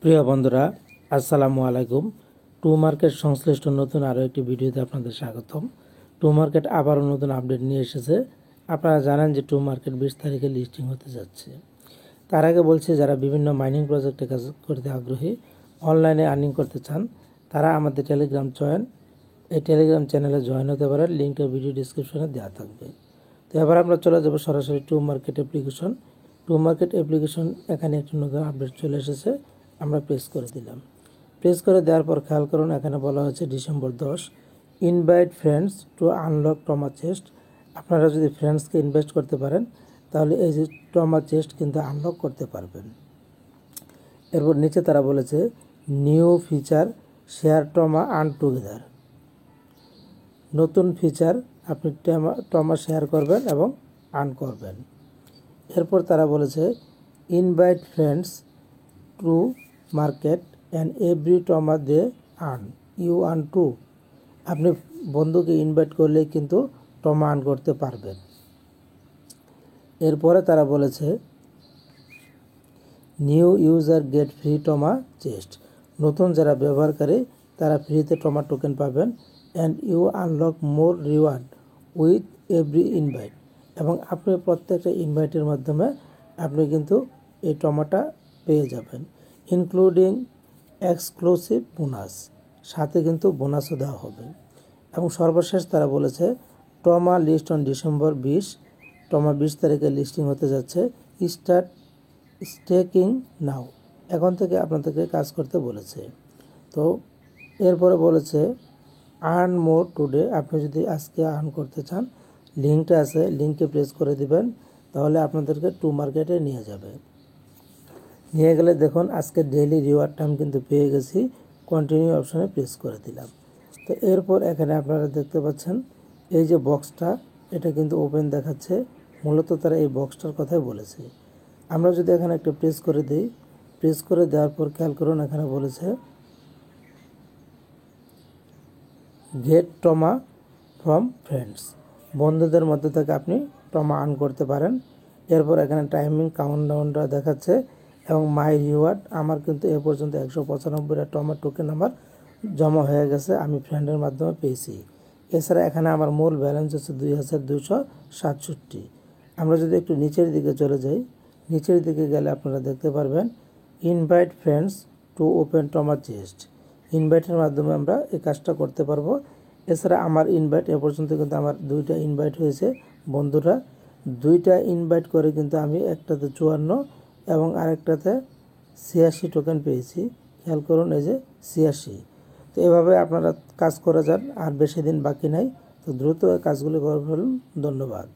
প্রিয় বন্ধুরা, আসসালামু আলাইকুম। টু মার্কেট সংশ্লিষ্ট নতুন আরও একটি ভিডিওতে আপনাদের স্বাগতম। টু মার্কেট আবারও নতুন আপডেট নিয়ে এসেছে। আপনারা জানেন যে টু মার্কেট 20 তারিখে লিস্টিং হতে যাচ্ছে। তার আগে বলছি, যারা বিভিন্ন মাইনিং প্রজেক্টে কাজ করতে আগ্রহী, অনলাইনে আর্নিং করতে চান, তারা আমাদের এই টেলিগ্রাম চ্যানেলে জয়েন হতে পারেন। লিঙ্কটা ভিডিও ডিসক্রিপশনে দেওয়া থাকবে। তো এবার আমরা চলে যাব সরাসরি to market application. To market application এখানে একটি নতুন আপডেট চলে এসেছে। আমরা প্রেস করে দিলাম। প্রেস করে দেওয়ার পর খেয়াল করুন, এখানে বলা হয়েছে December 10, invite friends two unlock টমা chest. আপনারা যদি ফ্রেন্ডসকে ইনভাইট করতে পারেন, তাহলে এই যে টমা চেস্ট কিন্তু আনলক করতে পারবেন। এরপর নিচে তারা বলেছে new feature share টমা earn together. নতুন ফিচার, আপনি টমা শেয়ার করবেন এবং আর্ন করবেন। এরপর তারা বলেছে invite friends Tomarket and every Toma they earn you earn too. আপনি বন্ধুকে ইনভাইট করলে কিন্তু টমা আর্ন করতে পারবেন। এরপরে তারা বলেছে new user get free Toma chest. নতুন যারা ব্যবহারকারী তারা ফ্রিতে টমা টোকেন পাবেন। And you unlock more reward with every invite. এবং আপনি প্রত্যেকটা ইনভাইটের মাধ্যমে আপনি কিন্তু এই টমাটা পেয়ে যাবেন, ইনক্লুডিং এক্সক্লুসিভ বোনাস। সাথে কিন্তু বোনাসও দেওয়া হবে। এবং সর্বশেষ তারা বলেছে টমা লিস্ট অন ডিসেম্বর 20। টমা 20 তারিখে লিস্টিং হতে যাচ্ছে। স্টার্ট স্টেকিং নাও। এখন থেকে আপনাদেরকে কাজ করতে বলেছে। তো এরপরে বলেছে আর্ন মোর টুডে। আপনি যদি আজকে আর্ন করতে চান, লিঙ্কটা আছে, লিঙ্কে প্রেস করে দিবেন, তাহলে আপনাদেরকে টু মার্কেটে নিয়ে যাবে। নিয়ে গেলে দেখুন আজকে ডেইলি রিওয়ার্ডটা আমি কিন্তু পেয়ে গেছি। কন্টিনিউ অপশানে প্রেস করে দিলাম। তো এরপর এখানে আপনারা দেখতে পাচ্ছেন এই যে বক্সটা, এটা কিন্তু ওপেন দেখাচ্ছে। মূলত তারা এই বক্সটার কথাই বলেছে। আমরা যদি এখানে একটা প্রেস করে দিই, প্রেস করে দেওয়ার পর খেয়াল করুন এখানে বলেছে গেট টমা ফ্রম ফ্রেন্ডস। বন্ধুদের মধ্যে থেকে আপনি টমা আর্ন করতে পারেন। এরপর এখানে টাইমিং কাউন্টডাউনটা দেখাচ্ছে এবং মাই রিওয়ার্ড। আমার কিন্তু এ পর্যন্ত 195টা টমা টোকেন আমার জমা হয়ে গেছে, আমি ফ্রেন্ডের মাধ্যমে পেয়েছি। এছাড়া এখানে আমার মূল ব্যালেন্স হচ্ছে 2267। আমরা যদি একটু নিচের দিকে চলে যাই, নিচের দিকে গেলে আপনারা দেখতে পারবেন ইনভাইট ফ্রেন্ডস টু ওপেন টমা চেস্ট। ইনভাইটের মাধ্যমে আমরা এই কাজটা করতে পারবো। এছাড়া আমার ইনভাইট এ পর্যন্ত কিন্তু আমার 2টা ইনভাইট হয়েছে। বন্ধুরা 2টা ইনভাইট করে কিন্তু আমি একটাতে 54 এবং আরেকটাতে 86 টোকেন পেয়েছি। খেয়াল করুন এই যে 86। তো এভাবে আপনারা কাজ করে যান, আর বেশি দিন বাকি নাই। তো দ্রুত কাজগুলি করে ফেলুন। ধন্যবাদ।